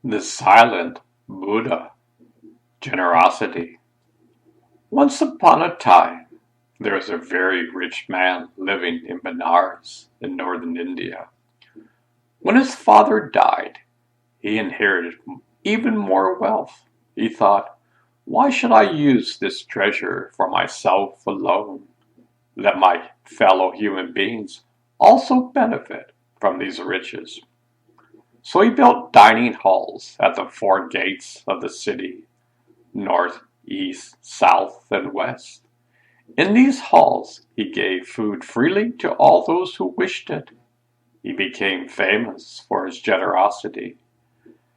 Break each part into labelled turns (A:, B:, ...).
A: The silent Buddha, generosity. Once upon a time, there was a very rich man living in Benares in northern India. When his father died, he inherited even more wealth. He thought, why should I use this treasure for myself alone? Let my fellow human beings also benefit from these riches. So he built dining halls at the four gates of the city, north, east, south, and west. In these halls he gave food freely to all those who wished it. He became famous for his generosity.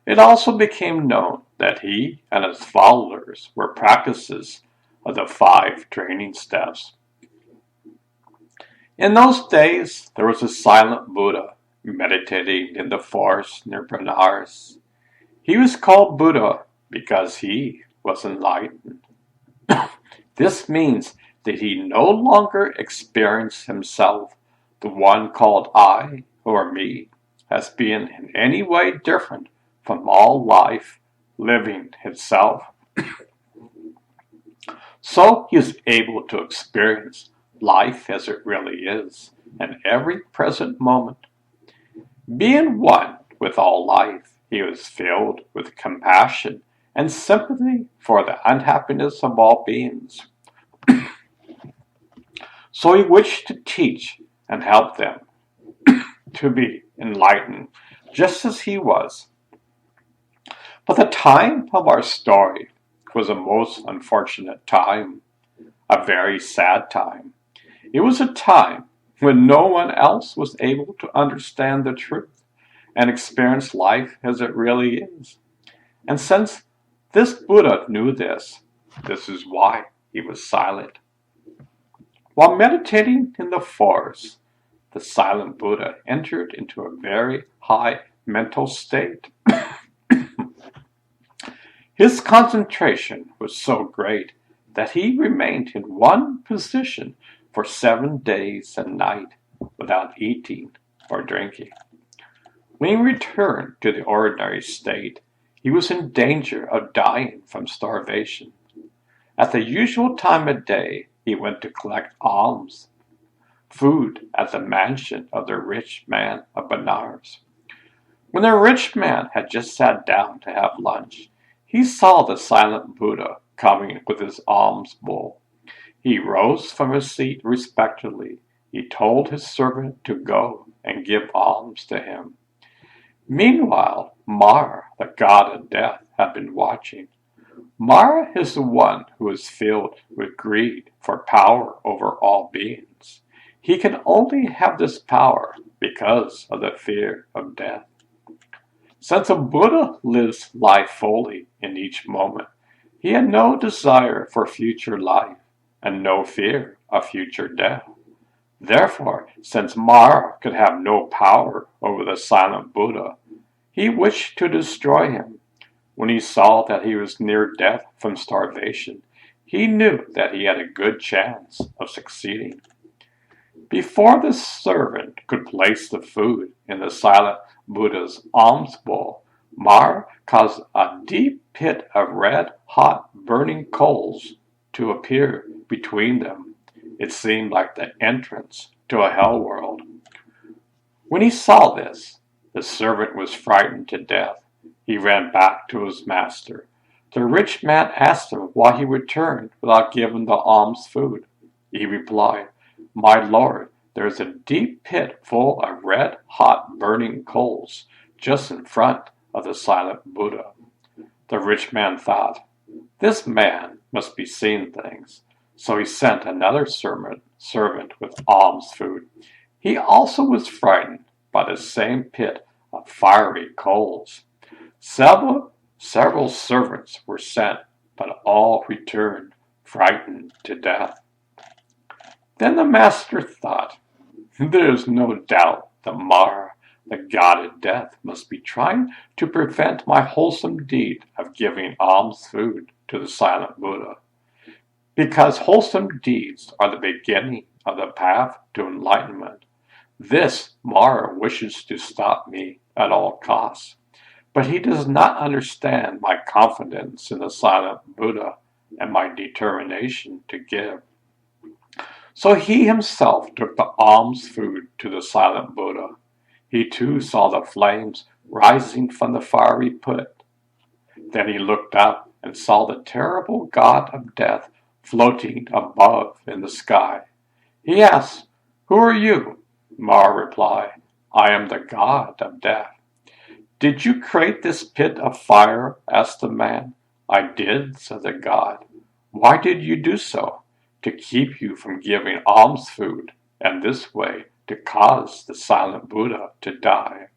A: It also became known that he and his followers were practices of the five training steps. In those days there was a silent Buddha meditating in the forest near Benares. He was called Buddha because he was enlightened. This means that he no longer experienced himself, the one called I or me, as being in any way different from all life living itself. So he is able to experience life as it really is in every present moment. Being one with all life, he was filled with compassion and sympathy for the unhappiness of all beings. So he wished to teach and help them to be enlightened, just as he was. But the time of our story was a most unfortunate time, a very sad time. It was a time when no one else was able to understand the truth and experience life as it really is. And since this Buddha knew this is why he was silent. While meditating in the forest, the silent Buddha entered into a very high mental state. His concentration was so great that he remained in one position for 7 days and nights without eating or drinking. When he returned to the ordinary state, he was in danger of dying from starvation. At the usual time of day, he went to collect alms, food at the mansion of the rich man of Benares. When the rich man had just sat down to have lunch, he saw the silent Buddha coming with his alms bowl. He rose from his seat respectfully. He told his servant to go and give alms to him. Meanwhile, Mara, the god of death, had been watching. Mara is the one who is filled with greed for power over all beings. He can only have this power because of the fear of death. Since a Buddha lives life fully in each moment, he had no desire for future life and no fear of future death. Therefore, since Mara could have no power over the silent Buddha, he wished to destroy him. When he saw that he was near death from starvation, he knew that he had a good chance of succeeding. Before the servant could place the food in the silent Buddha's alms bowl, Mara caused a deep pit of red, hot, burning coals to appear between them. It seemed like the entrance to a hell world. When he saw this, the servant was frightened to death. He ran back to his master. The rich man asked him why he returned without giving the alms food. He replied, "My lord, there is a deep pit full of red, hot, burning coals just in front of the silent Buddha." The rich man thought, "This man must be seeing things." So he sent another servant with alms food. He also was frightened by the same pit of fiery coals. Several servants were sent, but all returned frightened to death. Then the master thought, "There is no doubt that Mara, the god of death, must be trying to prevent my wholesome deed of giving alms food to the silent Buddha. Because wholesome deeds are the beginning of the path to enlightenment. This Mara wishes to stop me at all costs. but he does not understand my confidence in the silent Buddha and my determination to give. So he himself took the alms food to the silent Buddha. He too saw the flames rising from the fiery pit. Then he looked up and saw the terrible god of death floating above in the sky. He asked, "Who are you?" Ma replied, "I am the god of death." "Did you create this pit of fire?" asked the man. "I did," said the god. "Why did you do so?" "To keep you from giving alms food, and this way to cause the silent Buddha to die.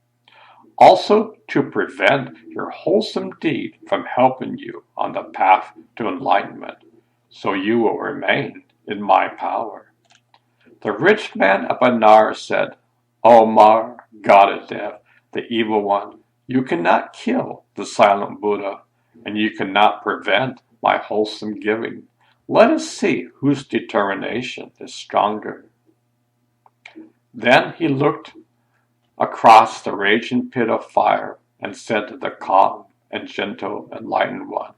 A: Also to prevent your wholesome deed from helping you on the path to enlightenment, so you will remain in my power." The rich man of Benares said, "O Mar, god of death, the evil one, you cannot kill the silent Buddha, and you cannot prevent my wholesome giving. Let us see whose determination is stronger." Then he looked across the raging pit of fire and said to the calm and gentle enlightened one,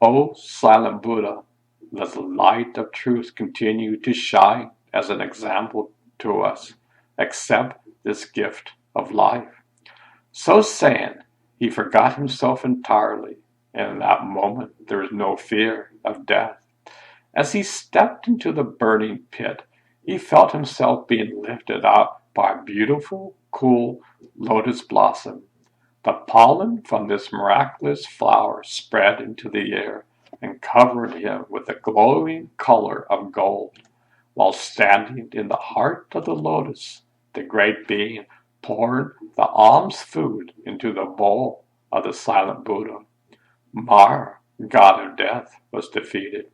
A: "O silent Buddha, let the light of truth continue to shine as an example to us. Accept this gift of life." So saying, he forgot himself entirely, and in that moment there was no fear of death. As he stepped into the burning pit, he felt himself being lifted up by a beautiful, cool lotus blossom. The pollen from this miraculous flower spread into the air and covered him with a glowing color of gold. While standing in the heart of the lotus, the great being poured the alms food into the bowl of the silent Buddha. Mar, god of death, was defeated.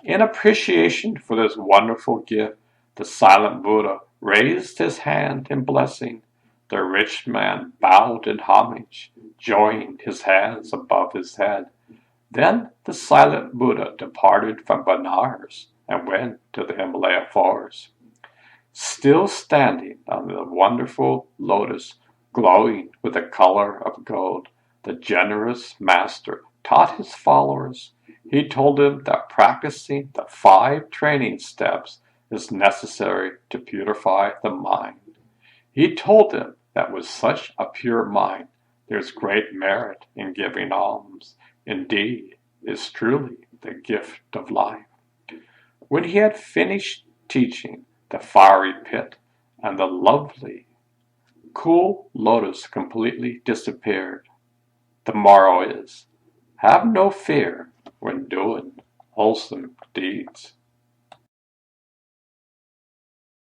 A: In appreciation for this wonderful gift, the silent Buddha raised his hand in blessing. The rich man bowed in homage, joined his hands above his head. Then the silent Buddha departed from Benares and went to the Himalaya forest. Still standing on the wonderful lotus, glowing with the color of gold, the generous master taught his followers. He told them that practicing the 5 training steps is necessary to purify the mind. He told them that with such a pure mind, there is great merit in giving alms. Indeed, it is truly the gift of life. When he had finished teaching, the fiery pit and the lovely, cool lotus completely disappeared. The moral is, have no fear when doing wholesome deeds.